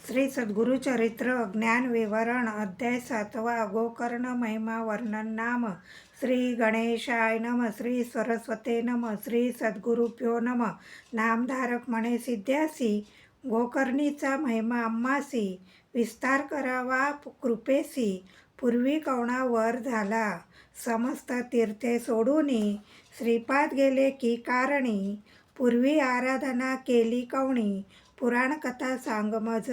श्री सद्गुरुचरित्र ज्ञानविवरण अध्याय 7 गोकर्ण महिमा वर्णन नाम श्री गणेशाय नम श्री सरस्वते नम श्री सद्गुरुभ्यो नम नामधारक म्हणे सिद्ध्यासी गोकर्णीचा महिमा आम्हासी विस्तार करावा कृपेसी पूर्वी कवणावर झाला समस्त तीर्थे सोडूनी श्रीपाद गेले की कारणी पूर्वी आराधना केली कवणी पुराणकथा सांग मज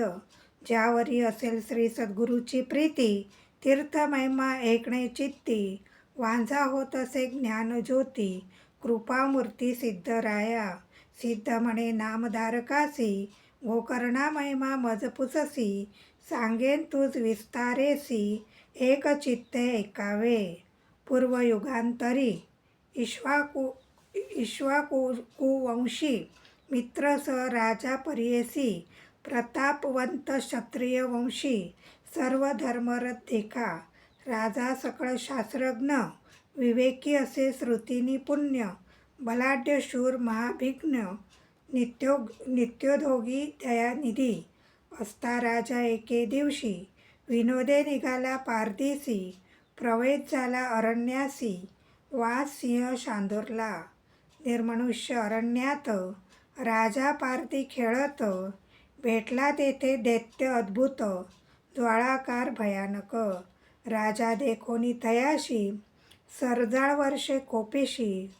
ज्यावरी असेल श्री सद्गुरूची प्रीती तीर्थ महिमा ऐकणे चित्ती वांझा होत असे ज्ञानज्योती कृपामूर्ती सिद्धराया सिद्ध म्हणे नामधारकासी गोकर्णा महिमा मज पुससी सांगेन तुझ विस्तारेसी एक चित्ते ऐकावे पूर्वयुगांतरी इक्ष्वाकुवंशी मित्र स राजा परीयसी प्रतापवंत क्षत्रिय वंशी सर्व धर्मरथ देखा राजा सकळ शास्त्रज्ञ विवेकी असे श्रुतीनी पुण्य बलाढ्य शूर महाभिज्ञ नित्योद्योगी दयानिधी असता राजा एके दिवशी विनोदे निघाला पारदेशी प्रवेश झाला अरण्यासी वास सिंह शांदूरला निर्मनुष्य अरण्यात राजा पारधी खेळत भेटला तेथे दैत्य अद्भुत ज्वाळाकार भयानक राजा देखोनी तयाशी सरजाळ वर्षे कोपेशी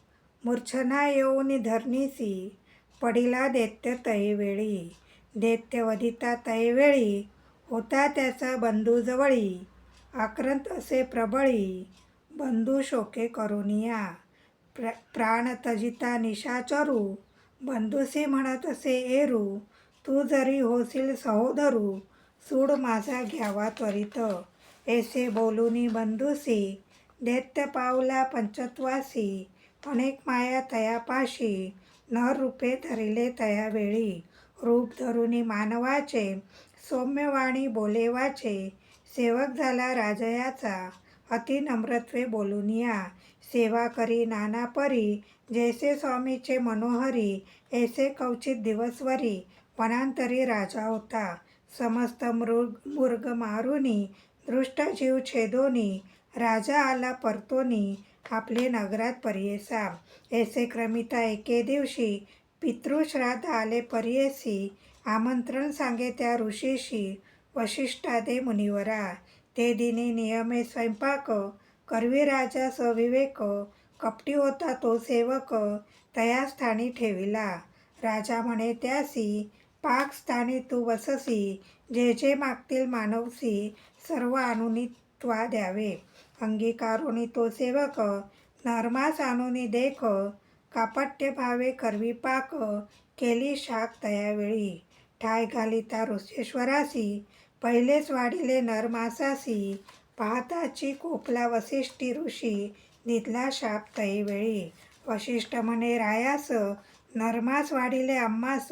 मूर्छना येऊनी धरणीसी पडिला दैत्य तैवेळी दैत्य वधिता तैवेळी होता त्याचा बंधू जवळी आक्रंत असे प्रबळी बंधू शोके करुनिया प्राण तजिता निशाचरू बंधुसी म्हणत असे एरू तू जरी होशील सहोदरू सूड माझा घ्यावा त्वरित ऐसे बोलूनी बंधुसी दैत्य पावला पंचत्वासी अनेक माया तयापाशी नर रूपे धरिले तयावेळी रूप धरुनी मानवाचे सौम्यवाणी बोलेवाचे सेवक झाला राजयाचा अति नम्रत्वे बोलुनिया सेवा करी नाना परी जैसे स्वामीचे मनोहरी ऐसे कवचित दिवसवरी वनांतरी राजा होता समस्त मृग मारुनी दृष्ट जीव छेदोनी राजा आला परतोनी आपले नगरात परियेसा ऐसे क्रमिता एके दिवशी पितृश्राद्ध आले परियेसी आमंत्रण सांगे त्या ऋषीशी वशिष्ठादे मुनिवरा ते दिनी नियमे स्वयंपाक करवी राजा सविवेक कपटी होता तो सेवक तया स्थानी ठेविला राजा म्हणे त्यासी पाक स्थानी तू वससी जे जे मागतील मानवसी सर्व आणुनी त्वा द्यावे अंगीकारोनी तो सेवक नरमास आणुनी देख कापट्य भावे करवी पाक केली शाक तयावेळी ठाय घालिता ऋषेश्वरासी पहिलेच वाढिले नरमासासी पाहताची कोपला वसिष्ठी ऋषी निधला शाप तैवेळी वशिष्ठ म्हणे रायास नरमास वाढिले आम्हास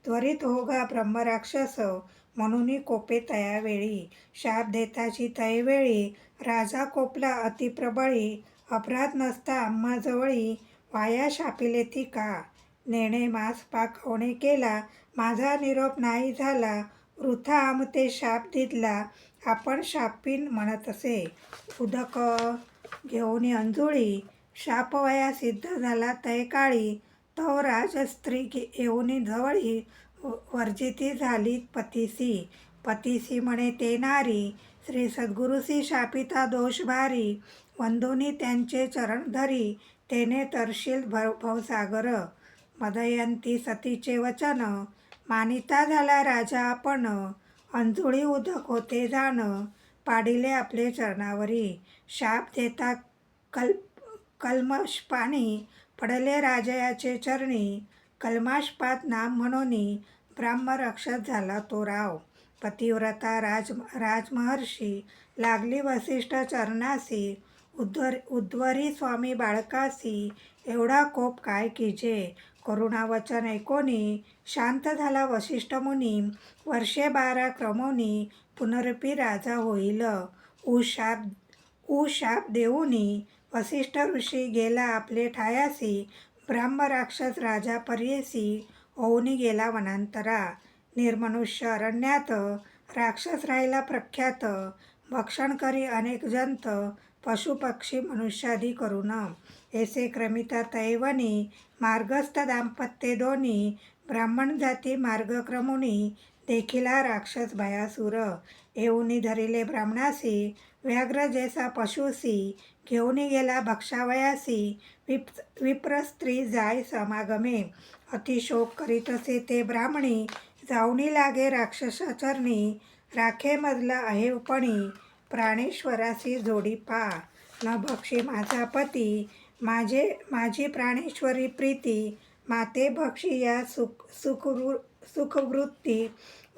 त्वरित होगा ब्रह्मराक्षस म्हणून कोपे तयावेळी शाप देताची तैवेळी राजा कोपला अतिप्रबळी अपराध नसता आम्हा जवळी वाया शापिले ती का नेणे मास पाकवणे केला माझा निरोप नाही झाला वृथा आमते शाप दिदला आपण शापीन म्हणत असे उदक घेऊन अंजुळी शापवया सिद्ध झाला तय काळी तो राजस्त्री येऊन जवळी वर्जिती झाली पतीसी म्हणे ते नारी श्री सद्गुरुसी शापिता दोष भारी वंदोनी त्यांचे चरण धरी तेने तरशील भवसागर मदयंती सतीचे वचन मानिता झाला राजा आपण अंजुळी उदक होते जाण पाडिले आपले चरणावरी शाप देता कल्मषपाणी पडले राजयाचे चरणी कल्माशपात नाम म्हणूनी ब्राह्मरक्षस झाला तो राव पतिव्रता राजमहर्षी लागली वसिष्ठ चरणासी उद्वरी स्वामी बाळकासी एवढा कोप काय कीजे करुणावचन ऐकोनी शांत झाला वसिष्ठ मुनी वर्षे 12 क्रमोनी पुनरपी राजा होईल शाप देऊनी वसिष्ठ ऋषी गेला आपले ठायासी ब्राह्मराक्षस राजा पर्येसी होऊनी गेला वनांतरा निर्मनुष्य अरण्यात राक्षस राहिला प्रख्यात. भक्षण करी अनेक जंत पशुपक्षी मनुष्यादी करून. ऐसे क्रमिता तैवनी मार्गस्थ दाम्पत्ये दोन्ही. ब्राह्मण जाती मार्गक्रमुनी देखिला राक्षस भयासुर. येऊनी धरिले ब्राह्मणासी व्याघ्र जैसा पशुसी. घेऊनी गेला भक्षावयासी विप्र स्त्री जाय समागमे. अतिशोक करीतसे ते ब्राह्मणी जाऊनी लागे राक्षसाचरणी. राखे मजला अहेवपणी प्राणेश्वरासी जोडी पा. न भक्षी माझा पती माझी प्राणेश्वरी प्रीती. माते भक्षी या सुखवृत्ती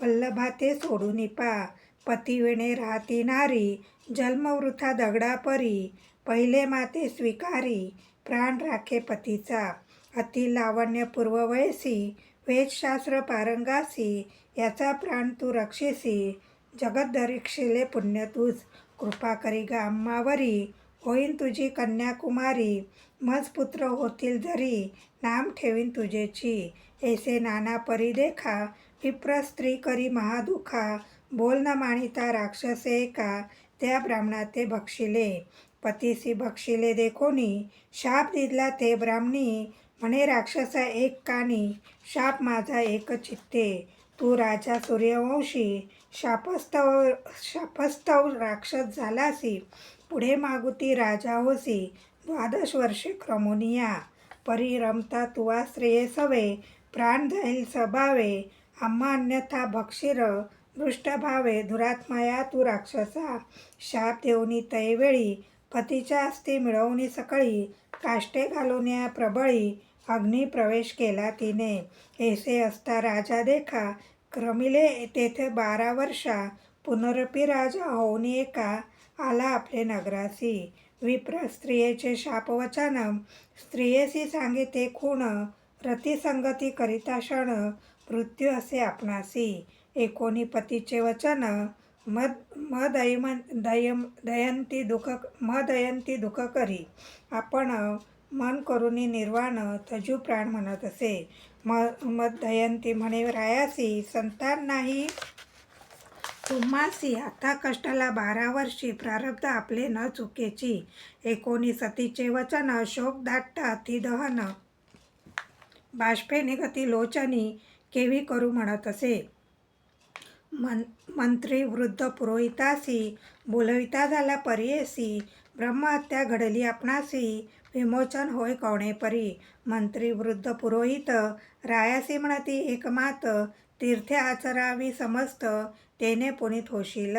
वल्लभा ते सोडून पा. पतिविणे राहती नारी जन्म वृथा दगडा परी. पहिले माते स्वीकारी प्राण राखे पतीचा. अति लावण्य पूर्व वयसी वेदशास्त्र पारंगासी. याचा प्राण तू रक्षिसी जगत दरीक्षिले पुण्य तुझ. कृपा करी गा अम्मावरी होईन तुझी कन्याकुमारी. मज पुत्र होतील जरी नाम ठेवीन तुझेची. ऐसे नाना परी देखा विप्र स्त्री करी महादुखा. बोल न मानिता राक्षसे एका त्या ब्राह्मणा ते भक्षिले. पतीसी भक्षिले देखोनी शाप दिला ते ब्राह्मणी. म्हणे राक्षसा एक कानी शाप माझा एक चित्ते. तू राजा सूर्यवंशी शापस्तव राक्षस झालासी. पुढे मागुती राजा होसी 12 वर्षे क्रमुनिया. परी रमता तुवा श्रेयसवे प्राण जाईल सभावे. आम्हा अन्यथा भक्षीर दृष्ट भावे. दुरात्मया तू राक्षसा शाप देऊनी तैवेळी. पतीच्या हस्ती मिळवून सकळी काष्टे घालून या प्रबळी. अग्नी प्रवेश केला तिने. ऐसे असता राजा देखा क्रमिले तेथे 12 वर्षा. पुनरपी राजा होऊन एका आला आपले नगरासी. विप्र स्त्रियेचे शापवचन स्त्रियेसी सांगे ते खूण. रतिसंगती करिता क्षण मृत्यू असे आपणासी. एकोणी पतीचे वचन दयंती दुःख करी. आपण मन करुनी निर्वाण तजू प्राण म्हणत असे. दयंती म्हणे रायासी संतान नाही तुम्हासी. आता कष्टाला 12 वर्षी प्रारब्ध आपले न चुकेची. एकोणी सतीचे वचन शोक दाट्ट अतिदहन. बाष्पे निगती लोचनी केवी करू म्हणत असे. मंत्री वृद्ध पुरोहितासी बोलविता झाला परीयसी. ब्रह्महत्या घडली आपणासी विमोचन होय कवणे परी. मंत्री वृद्ध पुरोहित रायासी म्हणती एकमात. तीर्थे आचरावी समस्त तेने पुनीत होशील.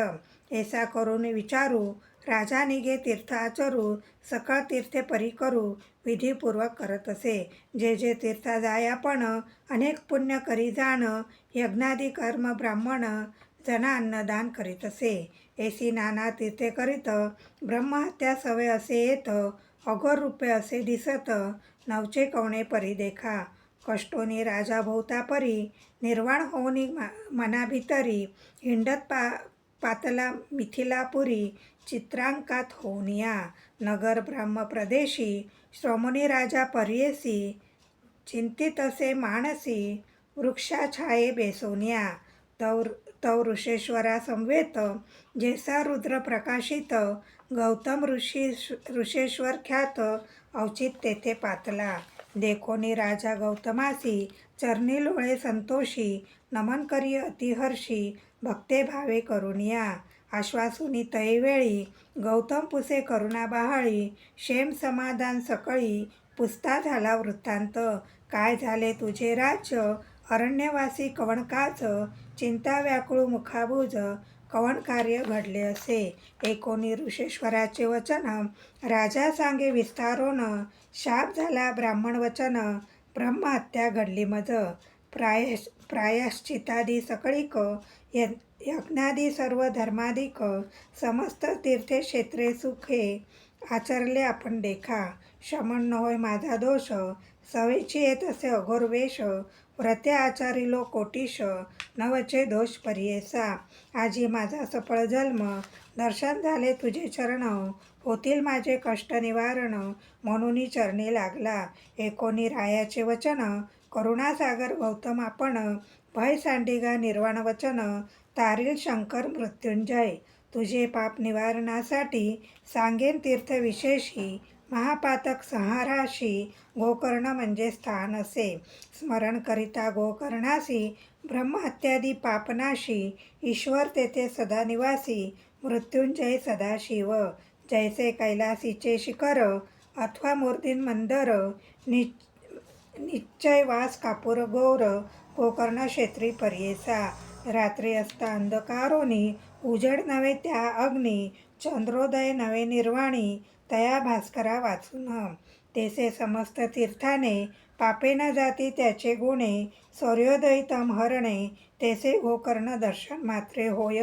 ऐसा करून विचारू राजा निघे तीर्थ आचरू. सकळ तीर्थे परी करू विधीपूर्वक करत असे. जे जे तीर्था जाय आपण अनेक पुण्य करी जाण. यज्ञादी कर्म ब्राह्मण जना अन्नदान करीत असे. ऐसी नाना तीर्थे करीत ब्रह्महत्या सवय असे येत. अघोर रूपे असे दिसत नवचे कवणे परी देखा. कष्टोनी राजा भोवता परी निर्वाण होऊनी मना भितरी. हिंडत पातला मिथिलापुरी चित्रांकात होऊन या. नगर ब्रह्म प्रदेशी श्रमणी राजा पर्येसी. चिंतित असे मानसी वृक्षा छाये बेसोन या. तव ऋषेश्वरा समवेत जैसा रुद्र प्रकाशित. गौतम ऋषेश्वर ख्यात अवचित तेथे पातला. देखोनी राजा गौतमासी चरणी लोळे संतोषी. नमन करी अतिहर्षी भक्ते भावे करून या. आश्वासुनी तैवेळी गौतम पुसे करुणा बहाळी. क्षेम समाधान सकळी पुसता झाला वृत्तांत. काय झाले तुझे राज्य अरण्यवासी कवण काज. चिंता व्याकुळ मुखाबुज कवण कार्य घडले असे. एकोणी ऋषेश्वराचे वचन राजा सांगे विस्तारोन. शाप झाला ब्राह्मण वचन ब्रह्महत्या घडली मज. प्रायश्चितादी सकळिक यज्ञादी सर्व धर्मादिक. समस्त तीर्थे क्षेत्रे सुखे आचरले आपण देखा. शमन न होय माझा दोष सवेची येत असे अघोर वेश. व्रते आचारिलो कोटीश नवचे दोष परियेसा. आजी माझा सफळ जन्म दर्शन झाले तुझे चरण. होतील माझे कष्ट निवारण म्हणून चरणी लागला. एकोणी रायाचे वचन करुणासागर गौतम आपण. भय सांडिगा निर्वाण वचन, तारील शंकर मृत्युंजय. तुझे पाप निवारणासाठी सांगेन तीर्थ विशेषी, महापातक संहाराशी गोकर्ण म्हणजे स्थान असे. स्मरण करिता गोकर्णासी, ब्रह्महत्यादी पापनाशी, ईश्वर तेथे सदा निवासी, मृत्युंजय सदाशिव. जैसे कैलासीचे शिखर, अथवा मूर्तीन मंदर, निश्चय वास कापूर गौर, गोकर्ण क्षेत्री पर्येसा. रात्री असता अंधकारोनी, उजेड नव्हे त्या अग्नी, चंद्रोदय नव्हे निर्वाणी, तया भास्करा वाचून. तेसे समस्त तीर्थाने, पापे न जाती त्याचे गुणे, सूर्योदय तम हरणे, तेसे गोकर्ण दर्शन मात्रे होय.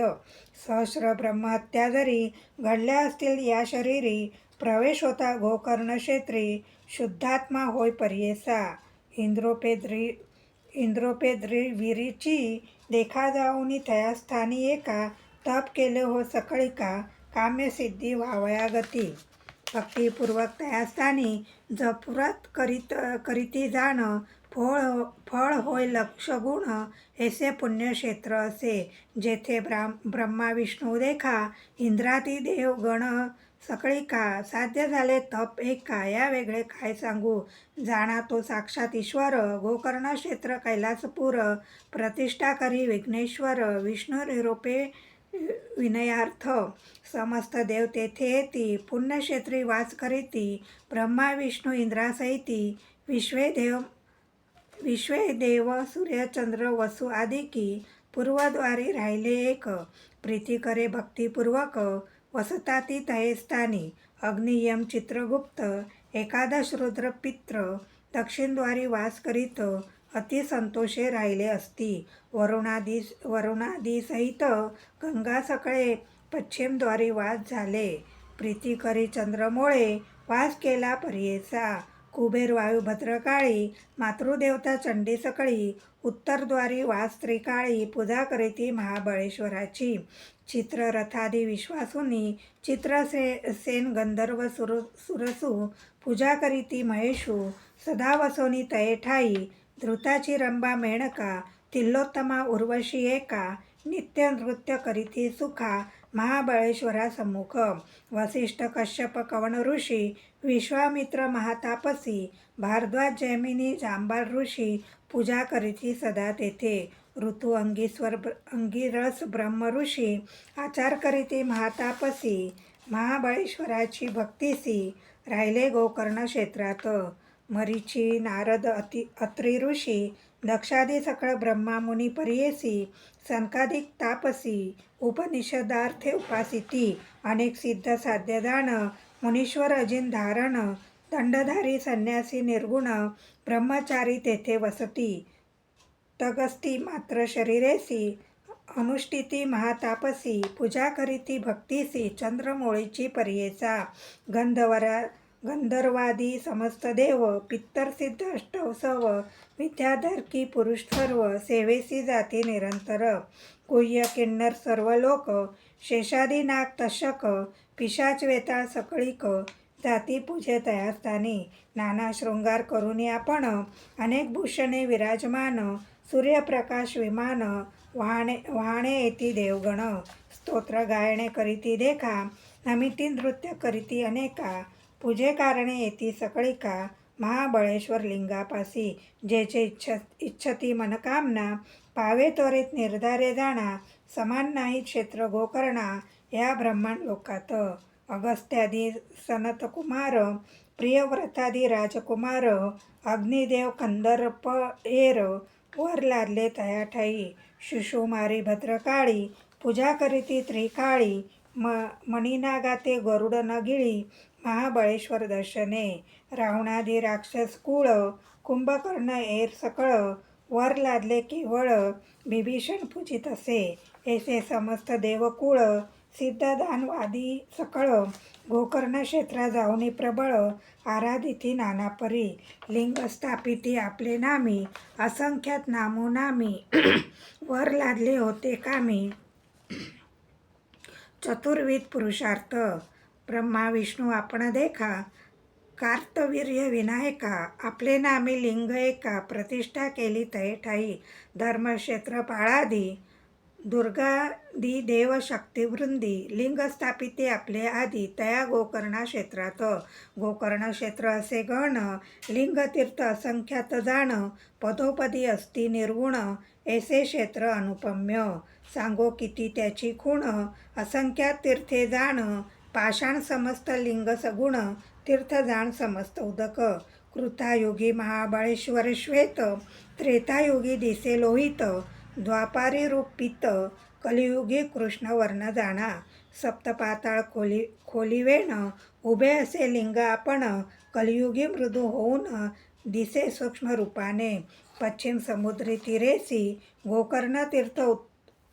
सहस्र ब्रह्महत्या जरी घडल्या असतील या शरीरी, प्रवेश होता गोकर्ण क्षेत्री, शुद्धात्मा होय पर्येसा. इंद्रोपेद्रिवीरीची देखा जाऊनी तया स्थानी एका, तप केले हो सकळिका, काम्यसिद्धी व्हावया गती. भक्तिपूर्वक तया स्थानी जपव्रत करीती जाण, फळ होय लक्षगुण, ऐसे पुण्यक्षेत्र असे. जेथे ब्रह्मा विष्णू देखा, इंद्रादी देव गण सकळिका, साध्य झाले तप एका, या वेगळे काय सांगू. जाणा तो साक्षात ईश्वर, गोकर्ण क्षेत्र कैलासपूर, प्रतिष्ठा करी विघ्नेश्वर, विष्णू निरूपे विनयार्थ. समस्त देव तेथे येती, पुण्यक्षेत्री वास करीती, ब्रह्मा विष्णू इंद्रासहिती, विश्वे देव सूर्य चंद्र वसु आदिकी, पूर्वद्वारी राहिले एक, प्रीती करे भक्तिपूर्वक, वसता ती तये स्थानी. अग्नि यम चित्रगुप्त, एकादश रुद्र पित्र, दक्षिणद्वारी वास करीत, अति संतोषे राहिले असती. वरुणादी सहित गंगा सकळे, पश्चिमद्वारी वास झाले, प्रीती करी चंद्रमोळे, वास केला पर्येसा. कुबेर वायू भद्रकाळी, मातृदेवता चंडी सकळी, उत्तरद्वारी वास त्रिकाळी, पूजा करीती महाबळेश्वराची. चित्ररथादी विश्वासूनी, चित्रसेन गंधर्व सुरसू, पूजा करीती महेशू, सदा वसोनी तये ठाई. धृताची रंभा मेनका, तिलोत्तमा उर्वशी एका, नित्य नृत्य करीती सुखा, महाबळेश्वरा सम्मुख. वसिष्ठ कश्यप कवन ऋषी, विश्वामित्र महातापसी, भारद्वाज जैमिनी जांबाळ ऋषी, पूजा करीती सदा तेथे. ऋतू अंगिरस ब्रह्म ऋषी, आचार करीती महातापसी, महाबळेश्वराची भक्तीसी, राहिले गोकर्ण क्षेत्रात. मरीची नारद अत्री ऋषी, दक्षादी सकळ ब्रह्मा मुनी पर्येसी, सनकादिक तापसी, उपनिषदार्थे उपासिती, अनेक सिद्ध साध्य जाण, मुनीश्वर अजिन धारण, दंडधारी संन्यासी निर्गुण, ब्रह्मचारी तेथे वसती. तगस्ती मात्र शरीरेसी, अनुष्ठिती महातापसी, पूजा करीती भक्तीसी, चंद्रमौळीची पर्येसा. गंधर्वादी समस्त देव, पित्तर सिद्ध अष्टौसव, विद्याधर पुरुष सर्व, सेवेसी जाती निरंतर. गुह्य किन्नर सर्व लोक, शेषादी नाग तक्षक, पिशाच वेताळ सकळिक, जाती पूजे तया स्थानी. नाना शृंगार करुनी आपण, अनेक भूषणे विराजमान, सूर्यप्रकाश विमान, वाहणे येती देवगण. स्तोत्र गायणे करीती देखा, नमिती नृत्य करीती अनेका, पूजे कारणे येती सकळिका, महाबळेश्वर लिंगापासी. जेचे इच्छती मनकामना, पावे त्वरित निर्धारे जाणा, समान नाही क्षेत्र गोकर्णा, या ब्रह्मांड लोकात. अगस्त्यादी सनतकुमार, प्रियव्रतादी राजकुमार, अग्निदेव कंदर्प एर, वर लादले तया ठाई. शिशुमारी भद्रकाळी, पूजा करीती त्रिकाळी, मणिनागाते गरुड न गिळी, महाबळेश्वर दर्शने. रावणादी राक्षस कुळ, कुंभकर्ण एर सकळ, वर लादले केवळ, बिभीषण पूजित असे. ऐसे समस्त देवकुळ, सिद्धदानवादी सकळ, गोकर्ण क्षेत्रा जाऊनी प्रबळ, आराधिती नाना परी. लिंग स्थापिती आपले नामी, असंख्यात नामोनामी, वर लादले होते कामी, चतुर्विध पुरुषार्थ. ब्रह्मा विष्णू आपण देखा, कार्तवीर्य विनायका आपले नामी लिंग एका प्रतिष्ठा केली तये ठाई धर्मक्षेत्र पाळादी दुर्गादी देव शक्तिवृंदी लिंग स्थापिते आपले आदी तया गोकर्णा क्षेत्रात गोकर्ण क्षेत्र असे गण लिंगतीर्थ असंख्यात जाण पदोपदी असती निर्गुण ऐसे क्षेत्र अनुपम्य सांगो किती त्याची खूण असंख्यात तीर्थे जाण पाषाण समस्त लिंग सगुण तीर्थ जाण समस्त उदक कृतायुगी महाबळेश्वर श्वेत त्रेतायुगी दिसे लोहित द्वापारी रूप पित्त कलियुगी कृष्ण वर्ण जाणा सप्तपाताळ खोलीवेण उभे असे लिंग आपण कलियुगी मृदू होऊन दिसे सूक्ष्म रूपाने पश्चिम समुद्री तीरेसी गोकर्ण तीर्थ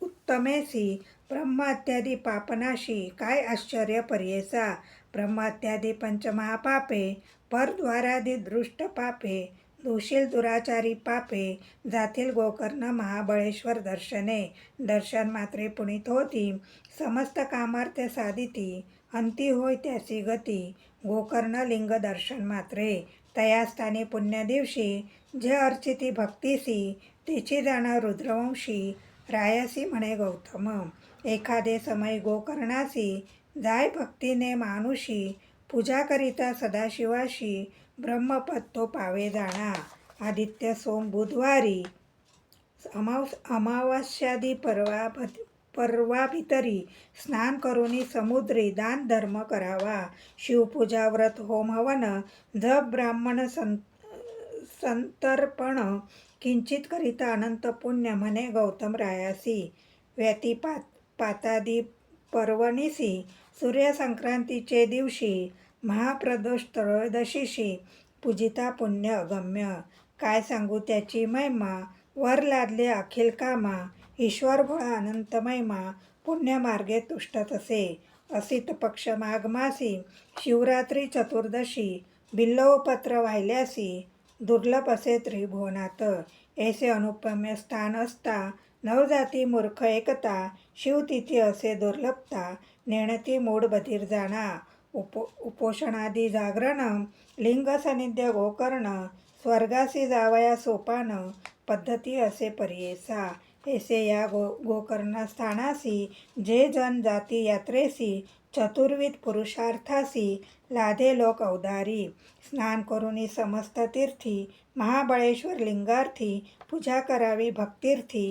उत्तमेसी ब्रह्महत्यादी पापनाशी काय आश्चर्य पर्येसा ब्रह्महत्यादी पंचमहापापे परद्वारादी दृष्ट पापे दोषील दुराचारी पापे जातील गोकर्ण महाबळेश्वर दर्शने दर्शन मात्रे पुनीत होती समस्त कामार्थ साधिती अंती होय त्याची गती गोकर्ण लिंग दर्शन मात्रे तयास्थानी पुण्य दिवशी जे अर्चिती भक्तीसी तिची जाणं रुद्रवंशी रायासी म्हणे गौतम एखादे समय गोकर्णासी जाय भक्तीने मानुषी पूजा करिता सदाशिवाशी ब्रह्मपद तो पावे जाणा आदित्य सोम बुधवारी अमावास्यादी परवा भितरी स्नान करुनी समुद्री दान धर्म करावा शिवपूजा व्रत होम हवन जप ब्राह्मण संतर्पण किंचित करिता अनंत पुण्य म्हणे गौतम रायासी व्यतिपातादी पर्वणीसी सूर्यसंक्रांतीचे दिवशी महाप्रदोष त्रयोदशीशी पूजिता पुण्य अगम्य काय सांगू त्याची महिमा वर लादले अखिल कामा ईश्वर भोळा अनंत महिमा पुण्यमार्गे तुष्ट तसे असित पक्ष माघ मासी शिवरात्री चतुर्दशी बिल्लवपत्र वाहिल्यासी दुर्लभ असे त्रिभुवनात ऐसे अनुपम्य स्थान असता नवजाती मूर्ख एकता शिवतिथी असे दुर्लभता नेणती मूड बधीर जाणा उपोषणादी जागरण लिंग सानिध्य गोकर्ण स्वर्गासी जावया सोपान पद्धती असे पर्येसा ऐसे या गोकर्ण स्थानासी जे जन जाती यात्रेसी चतुर्विध पुरुषार्थासी लादे लोक अवधारी स्नान करुनी समस्त तीर्थी महाबळेश्वर लिंगार्थी पूजा करावी भक्तिर्थी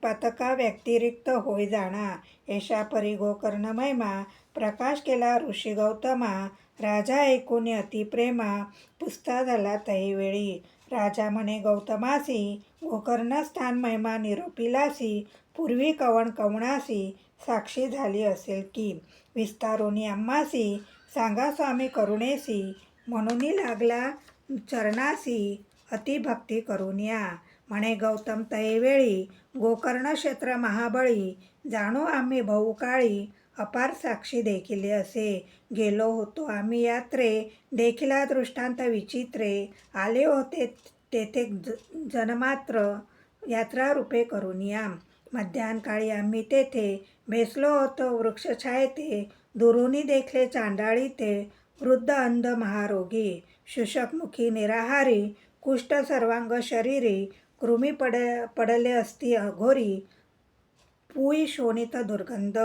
पातका व्यतिरिक्त होय जाणा ऐशा परी गोकर्ण महिमा प्रकाश केला ऋषी गौतमा राजा ऐकून अतिप्रेमा पुसता झाला तैवेळी राजा म्हणे गौतमासी गोकर्ण स्थान महिमा निरोपिलासी पूर्वी कवण कवणासी साक्षी झाली असेल की विस्तारोनी आम्हासी सांगा स्वामी करुणेसी म्हणून लागला चरणासी अतिभक्ती करून या म्हणे गौतम तैवेळी गोकर्ण क्षेत्र महाबळी जाणू आम्ही बहुकाळी अपार साक्षी देखील असे गेलो होतो आम्ही यात्रे देखिला दृष्टांत विचित्रे आले होते तेथे जनमात्र यात्रा रूपे करून या मध्यान्हकाळी आम्ही तेथे बेसलो होतो वृक्षछायेते दुरुनी देखले चांडाळी ते वृद्ध अंध महारोगी शुशकमुखी निराहारी कुष्ठ सर्वांग शरीरी कृमी पडले असती अघोरी पुई शोणित दुर्गंध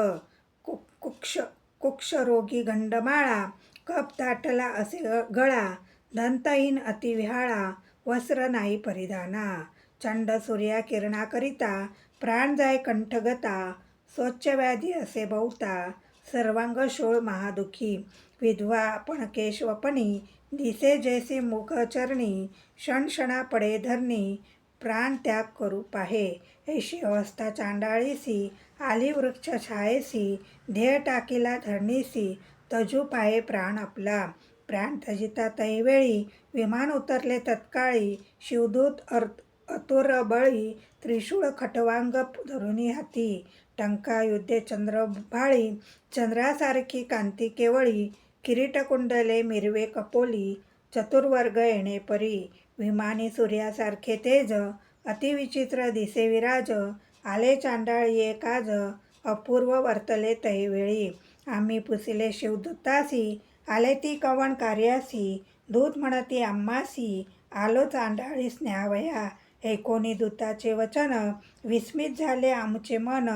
कुक्षरोगी गंडमाळा कप दाटला असे गळा दंतहीन अतिविहाळा वस्त्र नाही परिधाना चंड सूर्या किरणाकरिता प्राण जाय कंठगता स्वच्छ व्याधी असे बहुता सर्वांग शोळ महादुखी विधवा आपण केशवपणी दिसे जैसे मुखचरणी क्षणक्षणा पडे धरणी प्राण त्याग करू पाहे ऐशी अवस्था चांडाळीसी आली वृक्ष छायेसी ध्येय टाकीला धरणीसी तजू पाहे प्राण आपला प्राण तजिता तैवेळी विमान उतरले तत्काळी शिवदूत अतुर बळी त्रिशूळ खटवांग धरुनी हाती टंका युद्धे चंद्रभाळी चंद्रासारखी कांती केवळी किरीटकुंडले मिरवे कपोली चतुर्वर्ग येणे परी विमानी सूर्यासारखे तेज अतिविचित्र दिसे विराज आले चांडाळी एकाज अपूर्व वर्तले तैवेळी आम्ही पुसिले शिवदूतासी आले ती कवण कार्यासी, दूत म्हणती आम्हासी, आलो चांडाळीस न्यावया. ऐकोनी दूताचे वचन, विस्मित झाले आमचे मन,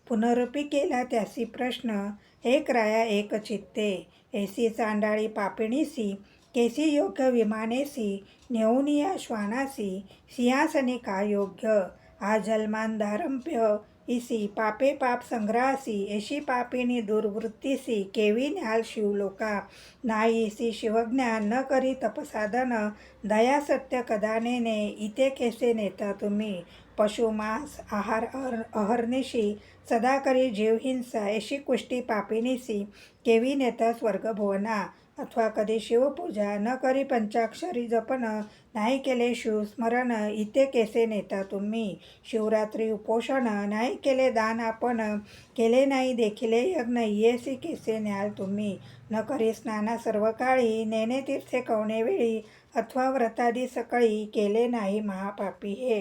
पुनरुपी केला त्यासी प्रश्न, एक राया एक चित्ते. ऐसी चांडाळी पापिणीसी, केसी योग्य विमानेसी, नेऊन या श्वानासी, सिंहासनी का योग्य. आ जन्मांधारंभ्य इसी, पापे पाप संग्रहासी, ऐशी पापिनी दुर्वृत्तीसी, केवी न्याल शिवलोका. नाही इसी शिवज्ञान, न करी तपसाधन, दया सत्य कदा नेने, इथे कैसे नेता तुम्ही. पशु मांस आहार अहर्निशी, सदा करी जीवहिंसा, ऐशी कुष्टी पापिनीसी, केवी नेता स्वर्गभुवना. अथवा कधी शिवपूजा, न करी पंचाक्षरी जपन, नाही केले शिवस्मरण, इथे कैसे नेता तुम्ही. शिवरात्री उपोषण, नाही केले दान आपण, केले नाही देखिले यज्ञ, येसी कैसे न्याल तुम्ही. न करी स्नाना सर्व काळी, नेणे तीर्थे कवणे वेळी, अथवा व्रतादी सकळी, केले नाही महापापी हे.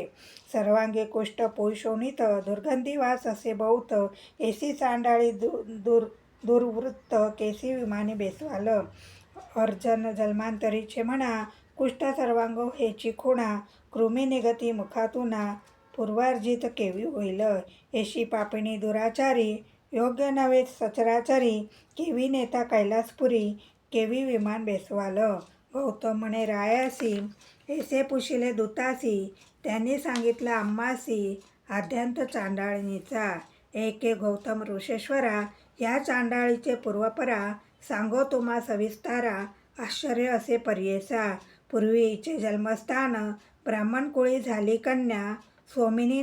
सर्वांगी कुष्ठ पोषोणित, दुर्गंधी वास असे बहुत, ऐसी चांडाळी दुर्वृत्त, केसी विमानी बेसवाल. अर्जन जन्मांतरीचे म्हणा, कुष्ठ सर्वांग हेची खुणा, कृमी निगती मुखातुना, पूर्वार्जित केवी होईल. ऐशी पापिणी दुराचारी, योग्य नव्हे सचराचरी, केवी नेता कैलासपुरी, केवी विमान बेसवाल. गौतम म्हणे रायासी, ऐसे पुशिले दूतासी, त्यांनी सांगितलं आम्हासी, आद्यांत चांडाळणीचा. एके गौतम ऋषेश्वरा, या चांडाळीचे पूर्वपरा, सांगो तुम्हा सविस्तारा, आश्चर्य असे पर्येसा. पूर्वी हिचे जन्मस्थान, ब्राह्मण कुळी झाली कन्या, सौमिनी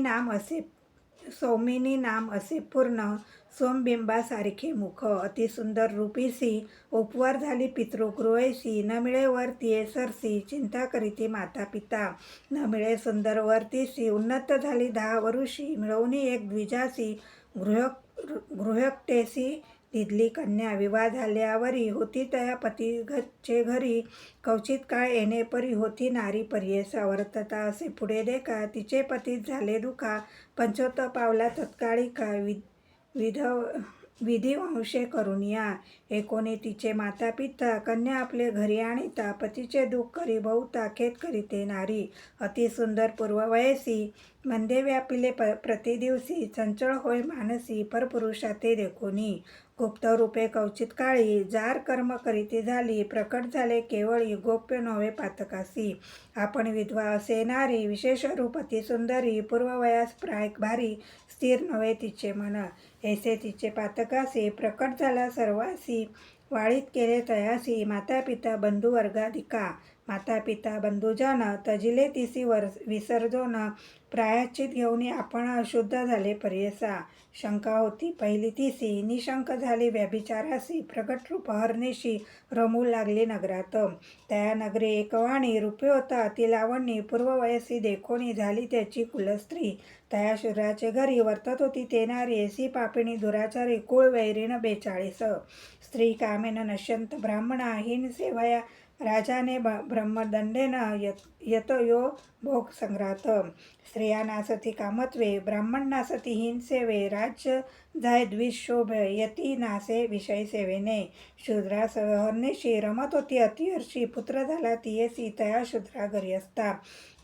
नाम असे पूर्ण, सोमबिंबासारखे मुख, अतिसुंदर रूपीसी, उपवर झाली पितृगृहेसी, न मिळे वर तिये सरसी, चिंता करीती माता पिता. न मिळे सुंदर वर तिसी, उन्नत झाली 10 वरुषी, मिळवणी एक द्विजासी, गृहक्तेसी दिदली कन्या. विवाह झाल्यावरी, होती तया पतीचे घरी, कवचित काळ येणे परी, होती नारी पर्येसा. वर्तता असे पुढे देखा, तिचे पतीत झाले दुखा, 75 पावला तत्काळिका, विधिवंशे करुनिया. एकोणी तिचे माता पिता, कन्या आपले घरी आणिता, पतीचे दुःख करी बहुता, खेद करीते नारी. अतिसुंदर पूर्ववयसी, मंदे व्यापिले प्रतिदिवसी, चंचळ होय मानसी, परपुरुषा ते देखोनी. गुप्त रूपे कवचित काळी, जार कर्म करीती झाली, प्रकट झाले केवळी, गोप्य नव्हे पातकासी. आपण विधवा असे नारी, विशेष रूप अतिसुंदरी, पूर्ववयास प्राय भारी, स्थिर नव्हे तिचे मन. ऐसे तिचे पातकासी, प्रकट झाला सर्वासी, वाळीत केले तयासी, माता पिता बंधू वर्गाधिका. माता पिता बंधुजन, तजिले तिसी विसर्जोन, प्रायश्चित घेऊन आपण अशुद्ध झाले पर्येसा. शंका होती पहिली तिसी, निशंक झाली व्यभिचारासी, प्रकट रूप हरनिशी, रमू लागली नगरात. त्या नगरी एकवाणी, रूपे होता अतिलावणी, पूर्ववयसी देखोनी, झाली त्याची कुलस्त्री. तया शूद्राचे घरी, वर्तत होती ते नारी, ऐसी पापिणी दुराचारी, कुळ वैरीण 42. स्त्री कामेन नश्यंत ब्राह्मणा, हीन सेवया राजाने ब्रह्मदंडेन, यत यो भोग संग्रात. स्त्रिया नासती कामत्वे, ब्राह्मण नासती हीन सेवे, राज्य जाय द्विशोभ, यती नासे विषय सेवेने. शूद्रा सहर्निशी, रमत होती अतिहर्षी, पुत्र झाला तियेसी, तया शूद्रा घरी असता.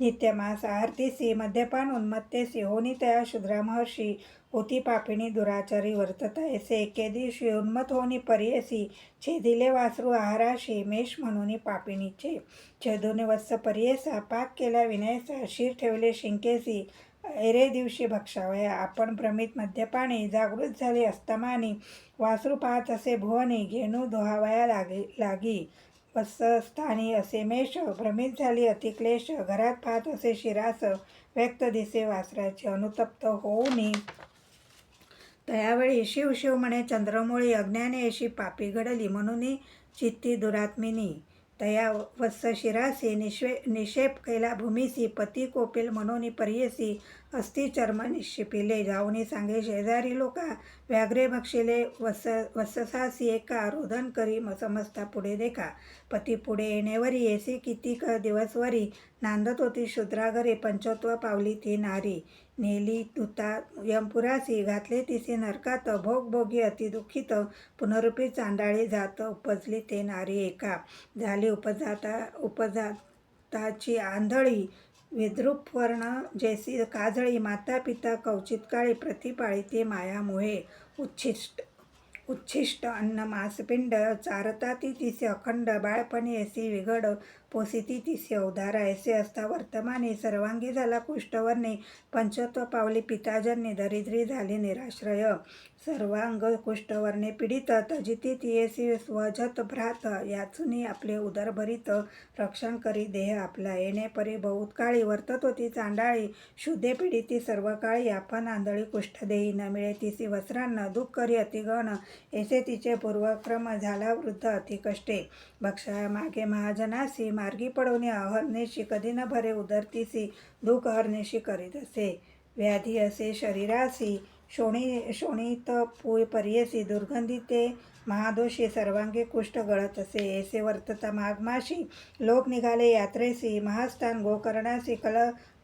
नित्यमास आहारतीसी, मद्यपान उन्मत्तेसी, होनी तया शूद्रा महर्षी, होती पापिणी दुराचारी. वर्तता ऐसे एके दिवशी, उन्मत होनी पर्येसी, छेदिले वासरू आहाराशी, मेष म्हणून पापिणीचे. छेदुनी वत्स पर्येसा, पाक केला विनयसा, शीर ठेवले शिंकेसी, ऐरे दिवशी भक्षावया. आपण भ्रमित मद्यपाणी, जागृत झाले अस्तमानी, वासरू पाहत असे भुवनी, घेणू धुवावया लागी. वत्सस्थानी असे मेष, भ्रमित झाली अतिक्लेश, घरात पाहत असे शिरास, व्यक्त दिसे वासराचे. अनुतप्त होऊनी तयावेळी शिव शिव म्हणे चंद्रमौळी, अज्ञाने अशी पापी घडली, म्हणून चित्ती दुरात्मिनी. तया वत्स शिरासी, निषेप केला भूमीसी, पती कोपेल म्हणून पर्येसी, अस्ति चर्म निक्षिपिले. जाऊनी सांगे शेजारी लोका, व्याघ्रे भक्षिले वत्ससासी एका. रोदन करी समजता पुढे देखा. पती पुढे येणेवरी येसी कितीक दिवसवरी. नांदत होती शूद्राघरी, पंचत्व पावली ती नारी. नेली तुता यमपुरासी, घातले तिसी नरकात. भोगभोगी अति दुःखित, पुनरुपी चांडाळी जात. उपजली ते नारी एका. झाली उपजाताची आंधळी. विद्रूपवर्ण जैसी काजळी. माता पिता कवचित काळी. प्रतिपाळी ती मायामोहे. उच्छिष्ट अन्न मांसपिंड. चारता ती तिसे अखंड. बाळपणी ऐसी विघड, पोसिती तिसे उदारा. ऐसे असता वर्तमानी, सर्वांगी झाला कुष्ठवर्णी. पंचत्व पावली पिताजन्नी, दरिद्री झाली निराश्रय. सर्वांग कुष्ठवर्णे पीडित, तजिती तियेसी स्वजत भ्रात. याचुनी आपले उदरभरित, रक्षण करी देह आपला. येणे परी बहुतकाळी, वर्तत होती चांडाळी. शुद्धे पीडिती सर्व काळी. आपण आंधळी कुष्ठ देई, न मिळे तिसी वस्त्रान्न. दुःख करी अतिगहन, ऐसे तिचे पूर्वक्रम. झाला वृद्ध अतिकष्टे, भक्षा मागे महाजनासी. मार्गी पडवणे अहर्निशी, कधी न भरे उदरतीसी. दुःख हरनिशी करीत असे, व्याधी असे शरीरासी. शोणित पर्यसी, दुर्गंधी ते महादोषी. सर्वांगी कुष्ठ गळत असे, ऐसे वर्तता माघमाशी. लोक निघाले यात्रेसी, महास्थान गोकर्णासी.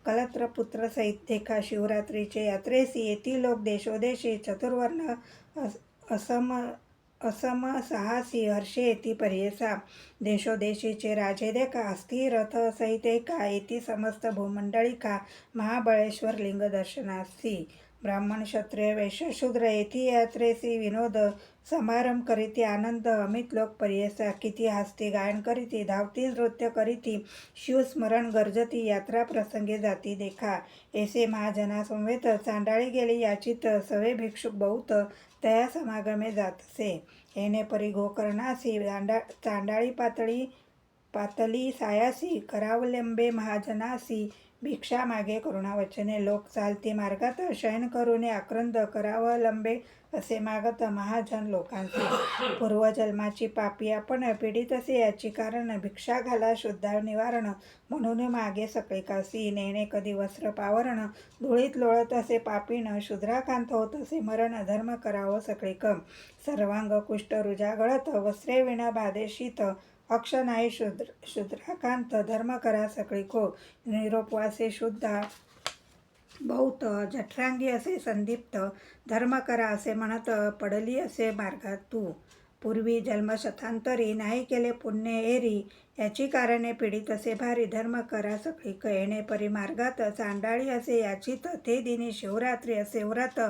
कलत्र पुत्र सहित देखा, शिवरात्रीचे यात्रेसी. येती लोक देशोदेशी, चतुर्वर्ण असम साहसी. हर्षे येती पर्येसा, देशोदेशीचे राजे देखा. अस्थिर रथ सहित एका, येती समस्त भूमंडळिका. महाबळेश्वर लिंग दर्शनासी. ब्राह्मण क्षत्रिय वैश्य शूद्र येती यात्रेसी. विनोद समारंभ करीती, आनंद अमित लोक पर्येसा. किती हसती गायन करीती, धावती नृत्य करीती. शिवस्मरण गर्जती, यात्रा प्रसंगी जाती देखा. ऐसे महाजना समवेत, चांडाळी गेली याचित. सवे भिक्षुक बहुत, तया समागमे जातसे. येणे परी गोकर्णासी, चांडाळी पातली सायासी. करावलंबे महाजनासी, भिक्षा मागे करुणावचने. लोक चालती मार्गात, शयन करुणे आक्रंद. करावलंबे असे मागत, महाजन लोकांसी. पूर्वजन्माची पापी आपण, पीडित असे याची कारण. भिक्षा घाला शुद्धा निवारण, म्हणून मागे सकळिकासी. नेणे कधी वस्त्र पावरण, धुळीत लोळत असे पापीण. शूद्राकांत होत असे मरण, धर्म करावं सकळिक. सर्वांग कुष्ठ रुजा गळत, वस्त्रे विणा बाधे शीत. अक्ष नाही शूद्राकांत, धर्म करा सकळिको. निरोपवासे शुद्धा बहुत, जठरांगी असे संदीप्त. धर्म करा असे म्हणत, पडली असे मार्गात तू. पूर्वी जन्मशतांतरी, नाही केले पुण्य एरी. याची कारणे पीडित असे भारी. धर्म करा सकळिक. येणे परी मार्गात, चांडाळी असे याचित. ते दिनी शिवरात्री असे व्रत,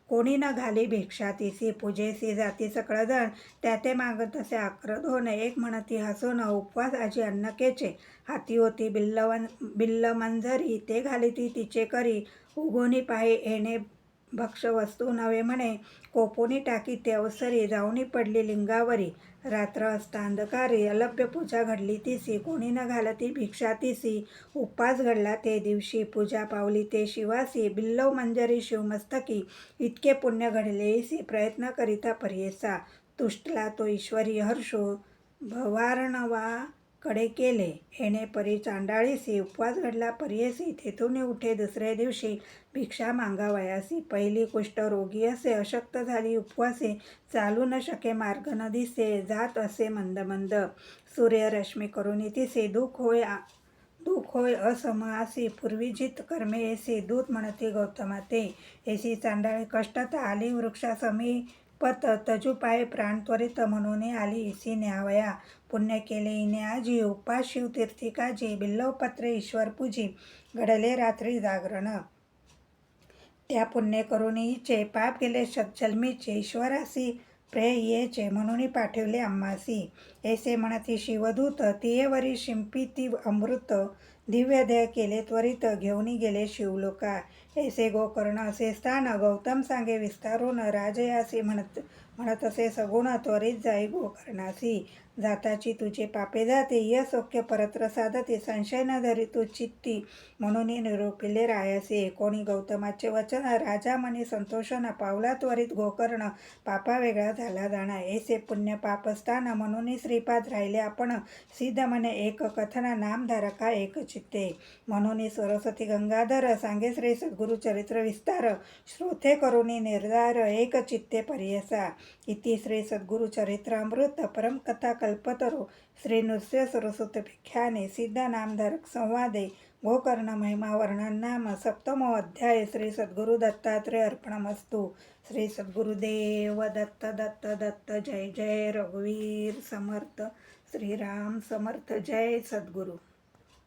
कोणी न घाली भिक्षा तिसी. पूजेसी जाती सकळजण, त्याते मागत असे आक्रधोन. एक म्हणती हसून, उपवास आजी अन्नकेचे. हाती होती बिल्ल मंजरी, ते घालिती तिचे करी. उगोनी पाहे येणे भक्ष वस्तू नव्हे म्हणे. कोपोनी टाकी ते अवसरी, जाऊनी पडली लिंगावरी. रात्र असता अंधकारी, अलभ्य पूजा घडली तिसी. कोणी न घालती भिक्षा तिसी. उपवास घडला ते दिवशी, पूजा पावली ते शिवासी. बिल्लव मंजरी शिवमस्तकी, इतके पुण्य घडलेसी. प्रयत्न करिता पर्येसा, तुष्टला तो ईश्वरी हर्षो. भवार्णवा कडे केले, येणे परी चांडाळीसी. उपवास घडला पर्येसी, तेथून उठे दुसरे दिवशी. भिक्षा मागावयासी. पहिली कुष्ठ रोगी असे, अशक्त झाली उपवासे. चालू न शके मार्ग न दिसे, जात असे मंद मंद. सूर्यरश्मी करुनी तिसे, दुःख होय असमहासी. पूर्वीजित कर्मे ऐसी, दूत म्हणती गौतमा ते. ऐसी चांडाळी कष्टता आली वृक्षा समीपत. तजू पाय प्राण त्वरित, म्हणून आली इसी न्यावया. पुण्य केले इने आजी, उपास शिवतीर्थी काजी. बिल्लवपत्रे ईश्वर पूजी, घडले रात्री जागरण. त्या पुण्य करून हिचे, पाप गेले जन्मीचे. ईश्वरासी प्रेय येचे, म्हणून पाठवले आम्हासी. ऐसे म्हणती शिवदूत, तियेवरी शिंपिती अमृत. दिव्य देह केले त्वरित, घेऊनी गेले शिवलोका. ऐसे गोकर्ण असे स्थान, गौतम सांगे विस्तारून. राजयासी म्हणत असे सगुण, त्वरित जाई गोकर्णासी. जाताची तुझे पापे जाते, यशोक्य परत्र साधते. संशय न धरी तू चित्ती, म्हणून निरोपिले रायासी. कोणी गौतमाचे वचन, राजा मनी संतोष न. पावला त्वरित गोकर्ण, पापा वेगळा झाला जाणा. ऐसे पुण्य पापस्थान, म्हणून श्रीपाद राहिले आपण. सिद्ध म्हणे एक कथन, नामधारका एकच चित्ते. म्हणून सरस्वती गंगाधर सांगे श्री सद्गुरु चरित्र विस्तार. श्रोते करुणी निर्धार एक चित्ते परियसा. इति श्री सद्गुरु चरित्रामृत परमकथा कल्पतरो श्री नृसिंह सरस्वती व्याख्याने सिद्ध नामधारक संवादे गोकर्ण महिमा वर्णनाम सप्तमो अध्याय. श्री सद्गुरु दत्तात्रेय अर्पणमस्तु. श्री सद्गुरुदेव दत्त दत्त दत्त. जय जय रघुवीर समर्थ. श्रीराम समर्थ. जय सद्गुरु.